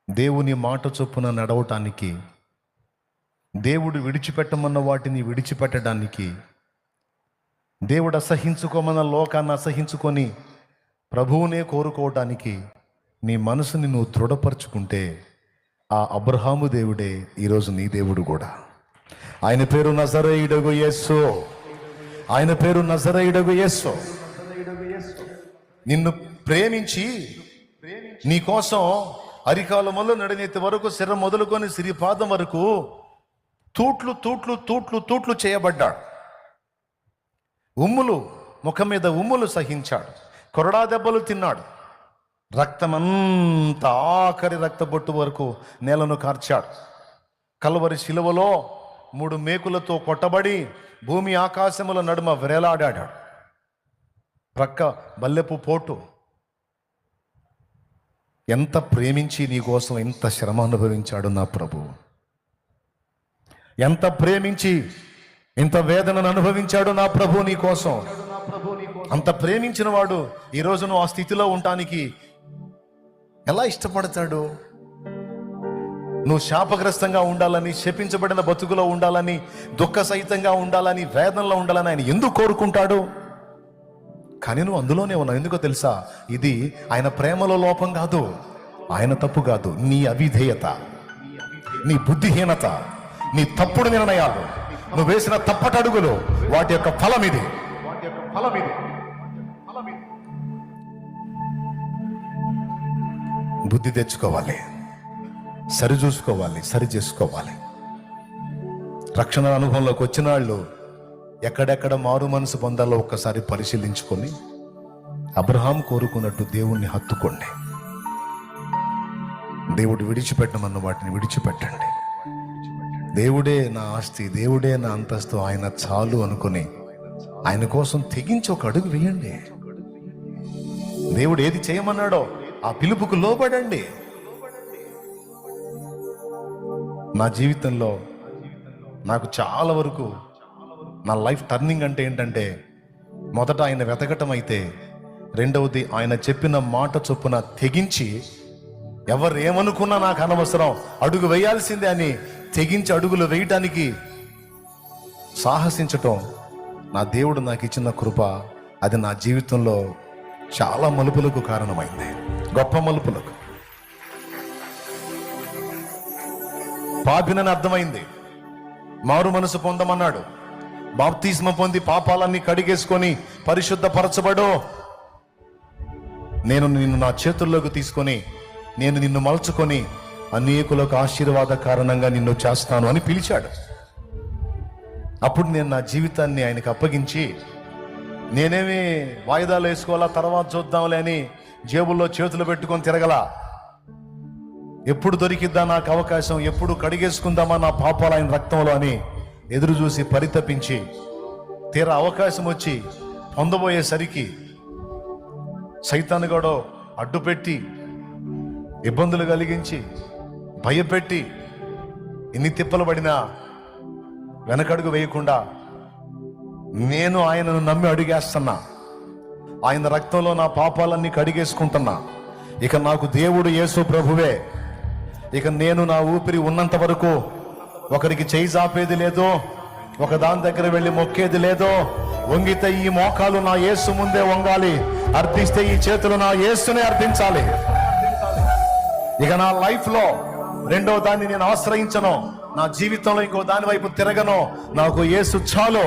దేవుని మాట చొప్పున నడవటానికి, దేవుడు విడిచిపెట్టమన్న వాటిని విడిచిపెట్టడానికి, దేవుడు అసహించుకోమన్న లోకాన్ని అసహించుకొని ప్రభువునే కోరుకోవటానికి నీ మనసుని నువ్వు దృఢపరుచుకుంటే ఆ అబ్రహాము దేవుడే ఈరోజు నీ దేవుడు కూడా. ఆయన పేరు నజరేయుడగు యేసు. ఆయన పేరు నజరేయుడగు యేసు. నిన్ను ప్రేమించి నీ కోసం అరికాలములో నడినెత్తి వరకు శిర మొదలుకొని సిరిపాదం వరకు తూట్లు తూట్లు తూట్లు తూట్లు చేయబడ్డాడు. ఉమ్ములు, ముఖం మీద ఉమ్ములు సహించాడు. కొరడా దెబ్బలు తిన్నాడు. రక్తమంతా ఆఖరి రక్తబొట్టు వరకు నేలను కార్చాడు. కల్వరి శిలువలో 3 మేకులతో కొట్టబడి భూమి ఆకాశముల నడుమ వేలాడాడు. ప్రక్క బల్లెపు పోటు. ఎంత ప్రేమించి నీ కోసం ఎంత శ్రమ అనుభవించాడు నా ప్రభు. ఎంత ప్రేమించి ఇంత వేదనను అనుభవించాడు నా ప్రభు నీ కోసం. అంత ప్రేమించిన వాడు ఈరోజు నువ్వు ఆ స్థితిలో ఉండటానికి ఎలా ఇష్టపడతాడు? నువ్వు శాపగ్రస్తంగా ఉండాలని, శపించబడిన బతుకులో ఉండాలని, దుఃఖ సహితంగా ఉండాలని, వేదనలో ఉండాలని ఆయన ఎందుకు కోరుకుంటాడు? కానీ నువ్వు అందులోనే ఉన్నావు. ఎందుకో తెలుసా? ఇది ఆయన ప్రేమలో లోపం కాదు, ఆయన తప్పు కాదు. నీ అవిధేయత, నీ బుద్ధిహీనత, నీ తప్పుడు నిర్ణయాలు, నువ్వు వేసిన తప్పటడుగులు, వాటి యొక్క ఫలం ఇది. బుద్ధి తెచ్చుకోవాలి, సరి చూసుకోవాలి, సరి చేసుకోవాలి. రక్షణ అనుభవంలోకి వచ్చిన వాళ్ళు ఎక్కడెక్కడ మారు మనసు పొందాలో ఒక్కసారి పరిశీలించుకొని అబ్రహాం కోరుకున్నట్టు దేవుణ్ణి హత్తుకోండి. దేవుడు విడిచిపెట్టమన్న వాటిని విడిచిపెట్టండి. దేవుడే నా ఆస్తి, దేవుడే నా అంతస్తు, ఆయన చాలు అనుకుని ఆయన కోసం తెగించి ఒక అడుగు వేయండి. దేవుడు ఏది చేయమన్నాడో ఆ పిలుపుకు లోబడండి. నా జీవితంలో నాకు చాలా వరకు నా లైఫ్ టర్నింగ్ అంటే ఏంటంటే, మొదట ఆయన వెతకటం అయితే, రెండవది ఆయన చెప్పిన మాట చొప్పున తెగించి, ఎవరేమనుకున్నా నాకు అనవసరం, అడుగు వేయాల్సిందే అని తెగించి అడుగులు వేయటానికి సాహసించటం నా దేవుడు నాకు ఇచ్చిన కృప. అది నా జీవితంలో చాలా మలుపులకు కారణమైంది, గొప్ప మలుపులకు. పాపినని అర్థమైంది, మారు మనసు పొందమన్నాడు. బాప్తిస్మ పొంది పాపాలన్నీ కడిగేసుకొని పరిశుద్ధపరచబడో, నేను నిన్ను నా చేతుల్లోకి తీసుకొని, నేను నిన్ను మలుచుకొని అనేకులకు ఆశీర్వాద కారణంగా నిన్ను చేస్తాను అని పిలిచాడు. అప్పుడు నేను నా జీవితాన్ని ఆయనకు అప్పగించి, నేనేమి వాయిదాలు వేసుకోవాలా, తర్వాత చూద్దాంలే అని జేబుల్లో చేతులు పెట్టుకొని తిరగలా. ఎప్పుడు దొరికిద్దా నాకు అవకాశం, ఎప్పుడు కడిగేసుకుందామా నా పాపాలు ఆయన రక్తంలో అని ఎదురు చూసి పరితపించి, తీరా అవకాశం వచ్చి పొందబోయేసరికి సైతానుగాడో అడ్డుపెట్టి, ఇబ్బందులు కలిగించి, భయపెట్టి, ఎన్ని తిప్పలు పడినా వెనకడుగు వేయకుండా నేను ఆయనను నమ్మి అడుగేస్తున్నా. ఆయన రక్తంలో నా పాపాలన్నీ కడిగేసుకుంటున్నా. ఇక నాకు దేవుడు యేసు ప్రభువే. ఇక నేను నా ఊపిరి ఉన్నంత వరకు ఒకరికి చేయి చాపేది లేదో, ఒక దాని దగ్గర వెళ్ళి మొక్కేది లేదో. వంగితే ఈ మోకాలు నా యేసు ముందే వంగాలి, అర్థిస్తే ఈ చేతులు నా యేసునే అర్థించాలి. ఇక నా లైఫ్లో రెండో దాన్ని నేను ఆశ్రయించను, నా జీవితంలో ఇంకో దాని వైపు తిరగను. నాకు యేసు చాలు.